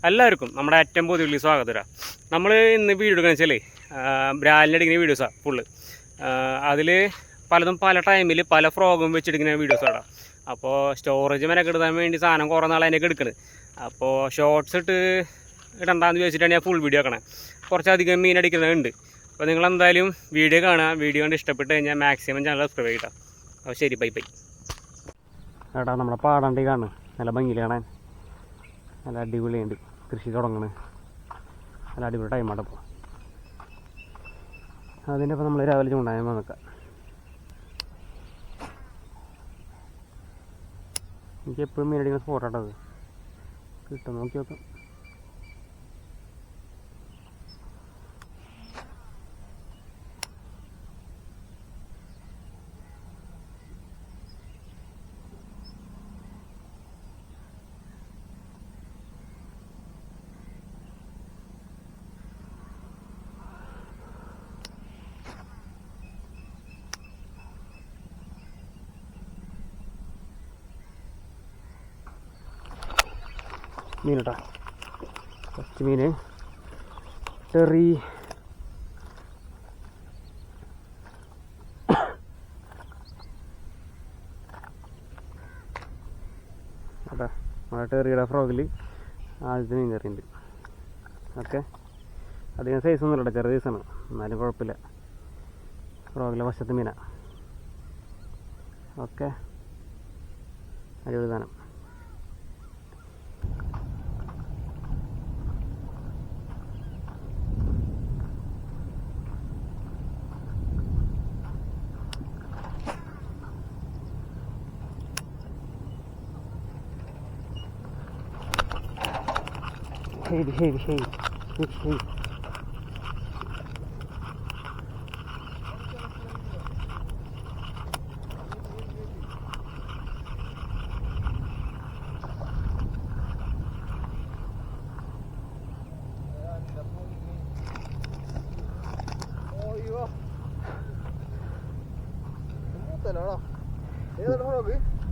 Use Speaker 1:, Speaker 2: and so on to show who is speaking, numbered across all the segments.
Speaker 1: എല്ലാവർക്കും നമ്മുടെ ഏറ്റവും പുതിയ സ്വാഗതം. നമ്മൾ ഇന്ന് വീഡിയോ എടുക്കുകയെന്ന് വെച്ചാൽ ബ്രാലിൻ്റെ അടിക്കുന്ന വീഡിയോസാണ് ഫുള്ള്. അതിൽ പലതും പല ടൈമിൽ പല ഫ്രോഗും വെച്ചെടുക്കുന്ന വീഡിയോസാണ്. അപ്പോൾ സ്റ്റോറേജ് മെനക്ക് എടുക്കാൻ വേണ്ടി സാധനം കുറേ നാളെ അതിനൊക്കെ എടുക്കുന്നത്. അപ്പോൾ ഷോർട്ട്സ് ഇടണ്ടാന്ന് ചോദിച്ചിട്ടാണ് ഞാൻ ഫുൾ വീഡിയോ ആക്കണേ. കുറച്ചധികം മീൻ അടിക്കുന്നുണ്ട്. അപ്പോൾ നിങ്ങളെന്തായാലും വീഡിയോ കാണുക. വീഡിയോ കണ്ട് ഇഷ്ടപ്പെട്ട് കഴിഞ്ഞാൽ മാക്സിമം ചാനൽ സബ്സ്ക്രൈബ് ചെയ്യട്ടോ. അപ്പോൾ ശരി, ബൈ ബൈ. ഏട്ടാ നമ്മുടെ പാടാണ്ടി കാണുക, നല്ല ഭംഗിയിൽ കാണാൻ നല്ല അടിപൊളിയുണ്ട്. കൃഷി തുടങ്ങണ നല്ല അടിപൊളി ടൈമാണ്. ഇപ്പോൾ അതിൻ്റെ ഇപ്പോൾ നമ്മൾ രാവിലെ ചൂണ്ടാൻ നിൽക്കാം. എനിക്ക് എപ്പോഴും മീനടിക്കുന്ന സ്പോട്ടാട്ടത് കിട്ടും, നോക്കി നോക്കാം. മീൻ കേട്ടോ, ഫസ്റ്റ് മീൻ ചെറി. കേട്ടോ നമ്മുടെ ടെറിയുടെ ഫ്രോഗിൽ ആദ്യത്തെ മീൻ കറിയുണ്ട്. ഓക്കെ, അധികം സൈസൊന്നും ഇല്ല, ചെറിയ സൈസാണ്, എന്നാലും കുഴപ്പമില്ല. ഫ്രോഗിലെ വശത്തെ മീനാണ്. ഓക്കെ, അടിപൊളി സാധനം. Hey.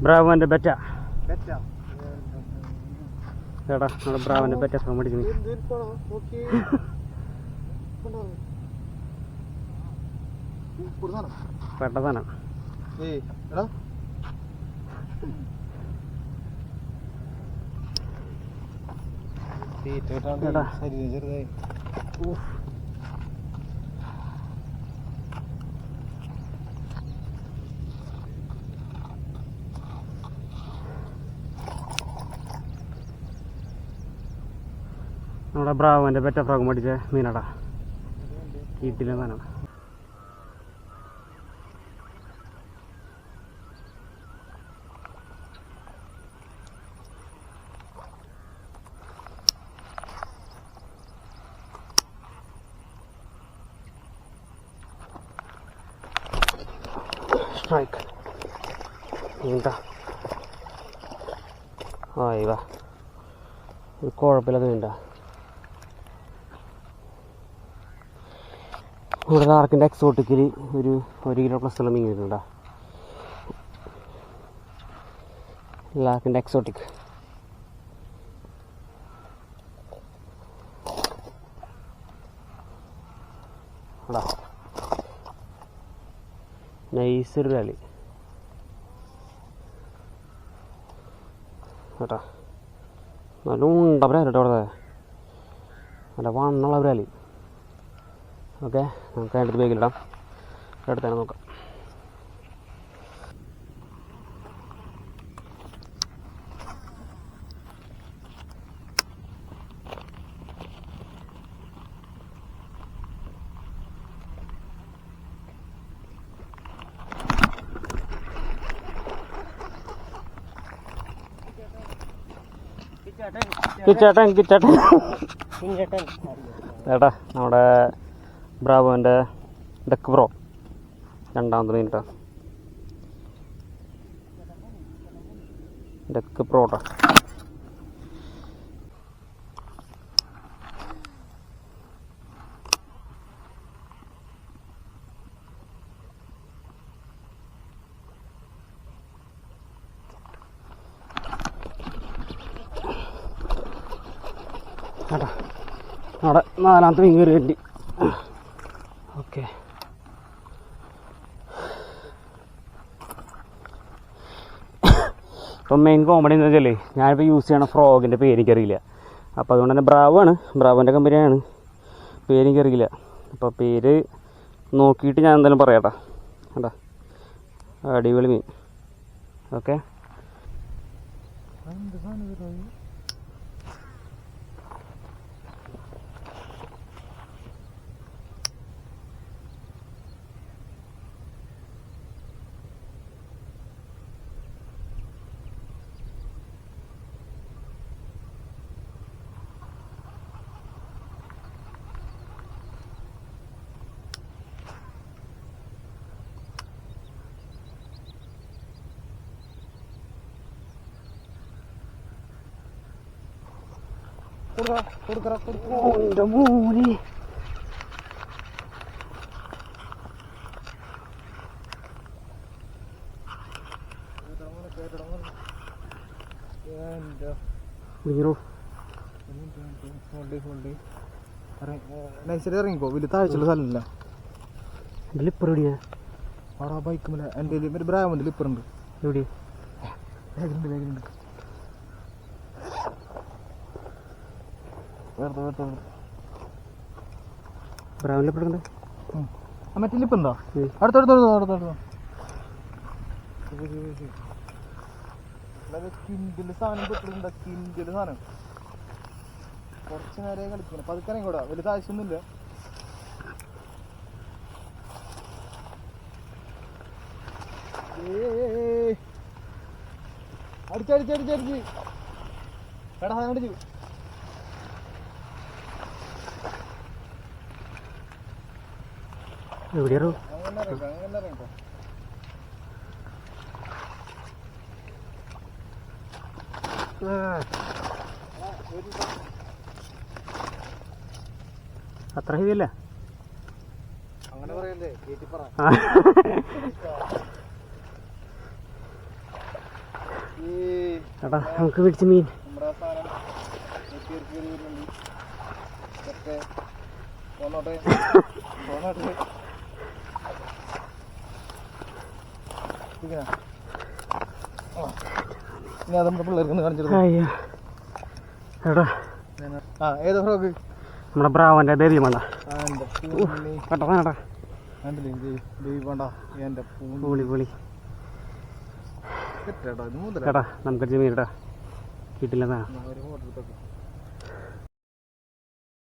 Speaker 1: Bravo and the better. ചേട്ടാ നമ്മുടെ ബ്രാവിൻ്റെ ബെറ്റ ഫ്രോം അടിക്കുന്നു. പെട്ടതാണ് ചേട്ടാ. നമ്മുടെ ബ്രാവോൻ്റെ ബെറ്റ ഫ്രോഗ് മേടിച്ച മീനാടാ, കീട്ടിലെ സാധനം. സ്ട്രൈക്ക് നീണ്ടാ. ആയി വാ, ഒരു കുഴപ്പമില്ലാതെ നീണ്ടാ. ഇവിടെ ലാർക്കിൻ്റെ എക്സോട്ടിക്കിൽ ഒരു 1 കിലോ പ്ലസ് ഉള്ള മീൻ വരുന്നുണ്ടാ. ലാർക്കിൻ്റെ എക്സോട്ടിക് എടാ, നൈസൊരു ബ്രാലി കേട്ടാ. നല്ല ഉണ്ട ബ്രാലി കേട്ടോ, അവിടെ നല്ല വണ്ണുള്ള ബ്രാലി. ഓക്കെ, നമുക്ക് അതിൻ്റെ ബാഗിലിടാം, എടുത്താൽ നോക്കാം. കിച്ചേട്ടൻ ചേട്ടാ, നമ്മുടെ ബ്രാവോൻ്റെ ഡക്ക് പ്രോ രണ്ടാമത്തെ മീൻ കേട്ടോ, ഡക്ക് പ്രോ കേട്ടോ. കേട്ടോ അവിടെ 4ാമത്തെ മീൻ കയറി വേണ്ടി. ഓക്കെ ഇപ്പം മെയിൻ കോമഡി എന്ന് വെച്ചാൽ ഞാനിപ്പോൾ യൂസ് ചെയ്യണ ഫ്രോഗിൻ്റെ പേര് എനിക്കറിയില്ല. അപ്പോൾ അതുകൊണ്ട് തന്നെ ബ്രാവോൻ്റെ കമ്പനിയാണ്, പേര് എനിക്കറിയില്ല. അപ്പോൾ പേര് നോക്കിയിട്ട് ഞാൻ എന്തായാലും പറയാട്ടോ. കേട്ടോ അടിപൊളി മീൻ. ഓക്കെ എൻ്റെ മോനെ
Speaker 2: ഇറങ്ങിക്കോ. വലിയ താഴ്ചയുള്ള സ്ഥലമില്ല.
Speaker 1: ലിപ്പർ എവിടെയാ?
Speaker 2: അവിടെ ആ ബൈക്കുമില്ല. എൻ്റെ ഒരു ബ്രാവുണ്ട്, ലിപ്പറുണ്ട്.
Speaker 1: എവിടെ?
Speaker 2: വേഗമുണ്ട്.
Speaker 1: ബ്രൗൺ ലിപ്പർ ഉണ്ട്.
Speaker 2: മറ്റേ ലിപ്പുണ്ടോ? അടുത്തടുത്തടുത്തടുത്തടുത്തോ കിൻഡില് സാധനം പെട്ടിട്ടുണ്ട്. കിൻഡില് സാധനം കുറച്ച് നേരം കളിക്കണം. പതുക്കനെ കൂടാ. വലിയ താഴ്ചയൊന്നുമില്ല. അടിച്ചടിച്ചടിച്ചടിച്ച് എടാ സാധനം അടിച്ചു.
Speaker 1: എവിടെയാ?
Speaker 2: അങ്ങനെ ഇറങ്ങിക്കോ.
Speaker 1: അത്ര ഹെവി അല്ല.
Speaker 2: അങ്ങനെ പറയല്ലേ, കേട്ടി പറ.
Speaker 1: എടാ നമുക്ക് പിടിച്ച മീൻ
Speaker 2: നമ്മുടെ സാധനം പോന്നോട്ടെ പോന്നോട്ടെ. ഇനി അത് നമ്മുടെ പിള്ളേർക്ക് കാണിച്ചത്.
Speaker 1: എടാ
Speaker 2: ഏതാ ഫ്രോഗ്?
Speaker 1: നമ്മുടെ ബ്രാവോൻ്റെ ബേബി വേണ്ട. കേട്ടോ വേണ്ട
Speaker 2: എൻ്റെ
Speaker 1: പൊളി പൊളി.
Speaker 2: കേട്ടാ
Speaker 1: കേട്ടാ നമുക്ക് മീൻ കേട്ടാ കിട്ടില്ലെന്നാ.
Speaker 2: ഒരു ഫോട്ടോ എടുത്തൊക്കെ